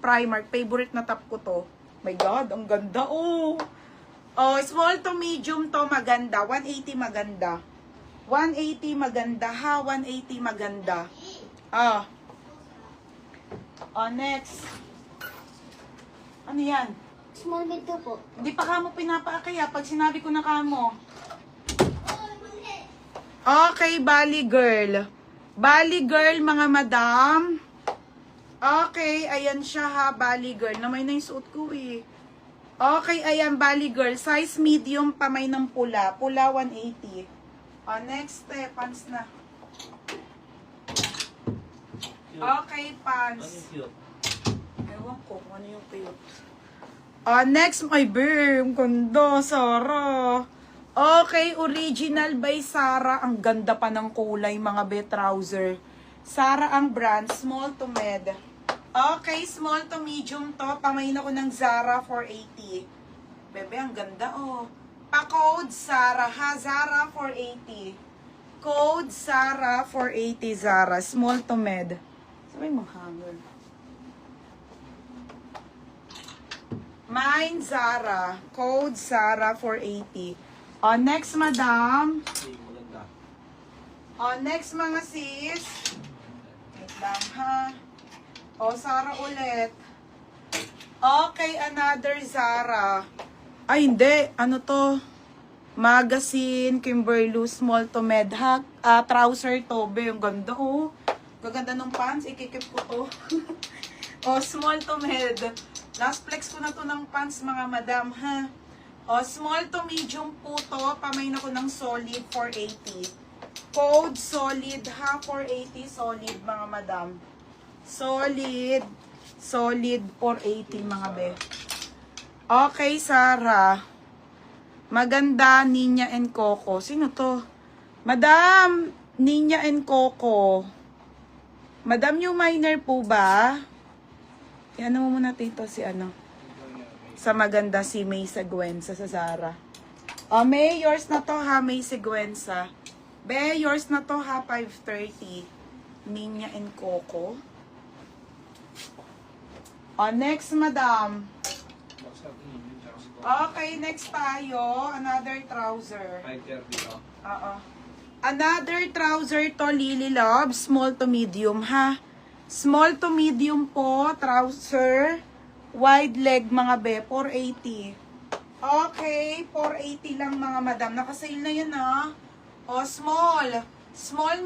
Primark. Favorite na top ko to. My God, ang ganda. Oh, oh, small to medium to maganda. 180 maganda. 180 maganda ha. 180 maganda. Ah. Oh, next. Ano yan? Small mid to po. Hindi pa kamo pinapaakaya pag sinabi ko na kamo. Okay, Bali girl. Bali girl, mga madam. Okay, ayan siya ha, Bali girl. Namay na yung suot ko eh. Okay, ayan, Bali girl. Size medium, pamay ng pula. Pula 180. Oh, next step, pants na. Okay, pants. Ewan ko kung ano yung cute. Oh, next, my bear. Ang ganda, Sarah. Okay, original by Sarah. Ang ganda pa ng kulay, mga be trouser. Sarah ang brand, small to med. Okay, small to medium to. Pamain ako ng Zara 480. Bebe, ang ganda oh. Pa-code Sarah ha, Zara 480. Code Sarah 480 Zara, small to med. Sabay mo hanger. Mine Zara, code Sarah 480. Oh, next, madam. Oh, next, mga sis. Wait lang, ha. Oh, Zara ulit. Okay, another Zara. Ay, hindi. Ano to? Magazine, Kimberly, small to med, ha. Trouser to, be. Ang ganda, oh. Gaganda ng pants. Ikikip ko to. Oh, small to med. Last flex ko na to ng pants, mga madam, ha. O, small to medium po to. Pamain ako ng solid 480. Code solid ha. 480 solid mga madam. Solid. Solid 480 mga be. Okay, Sarah. Maganda, Ninya and Coco. Sino to? Madam, Ninya and Coco. Madam, new minor po ba? Ano mo muna dito si ano? Sa maganda si May Seguenza sa Zara. Oh, May, yours na to ha, May Seguenza. Be, yours na to ha, 530. Ninya and Coco. Oh, next, madam. Okay, next tayo. Another trouser. 530 Oo. Another trouser to, Lily Love. Small to medium ha. Small to medium po, trouser. Wide leg mga be, 480. Okay, 480 lang mga madam. Nakasale na yan ha. O, small. Small,